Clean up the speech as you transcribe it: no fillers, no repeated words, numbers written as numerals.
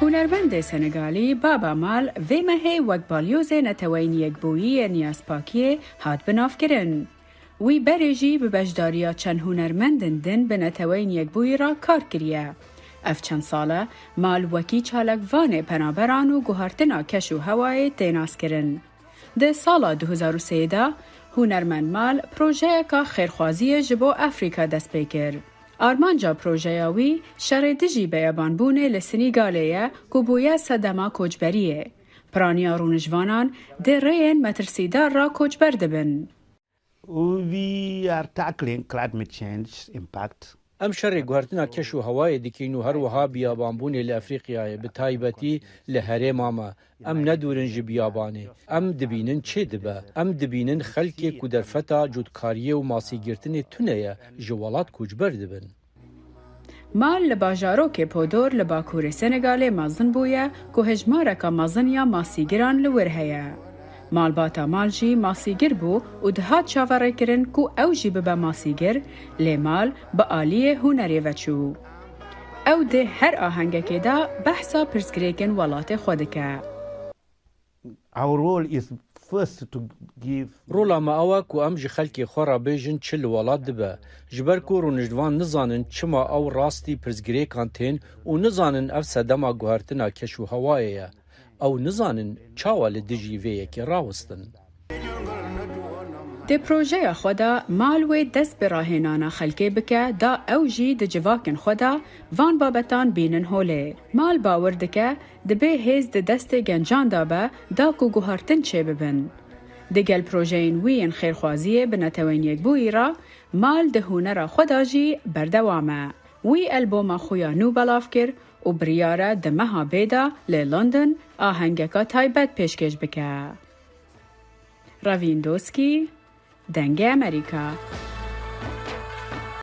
هنرمند سنگالی بابا مال وی مهی وک بالیوز نتوین یک بویی نیاز پاکیه هات بناف کرن. وی برژی به بجداریا چند هنرمندن دن به نتوین یک بویی را کار کریه. اف چند ساله مال وکی چالک وان پنابران و گوهرتنا کش و هوای تیناس کرن. ده سال 2003 هنرمند مال پروژه که خیرخوازی جبو افریقا دست بکر. آرمانجا پروژه وی شردجی بیابان بونه لسنیگالیه گوبویه صدما کوچبریه. پرانیا رونجوانان ده رین مترسیدار را کوچبر دبن. We are tackling climate change impact. ام شر گوهرتنا کش و هوای دکین و هر وها بیابانبونه لافریقیای به تایبەتی لە هەرێمامە ام ندورن جی بیابانه ام دبینن چه دبه ام دبینن خلک و درفتا جودکاریه و ماسیگرتن تونه جوالات کوچبر دبن. مال لباجارو که پودور لباکور سنگال مازن بویه که هجمارکا مازن یا ماسیگران لور هیا. مال باتا مال جی ماسیگر بو و دهات چاوره کرن کو او جی ببا ماسیگر لی مال با آلیه هنری وچو. او ده هر آهنگه که دا بحثا پرسگریکن ولات خودکه. Our role is first to give رولا ما اوه کو ام جی خلکی خورا بیجن چل ولات دبه جبر کو رونجدوان نزانن چما او راستی پرسگریکان تین و نزانن اف صدما گوهرتنا کش و هوایه او نزانن چاوال دجیوه که راوستن. ده پروژه خدا مالوی دست براهنانا خلقه بکه دا او جی ده جواکن خدا وان بابتان بینن هوله. مال باوردکه ده به هیز ده دست گنجان دابه دا کو گوهرتن چه ببن. ده گل پروژه این وین خیرخوازیه بنتوین یک بوی را مال ده هنر خدا جی بردوامه. وی البوم خویا نو بلاف کر و بریاره ده مها بیدا لی لندن آهنگکا تایبت پیشکش بکه. راویندوسکی دنگ امریکا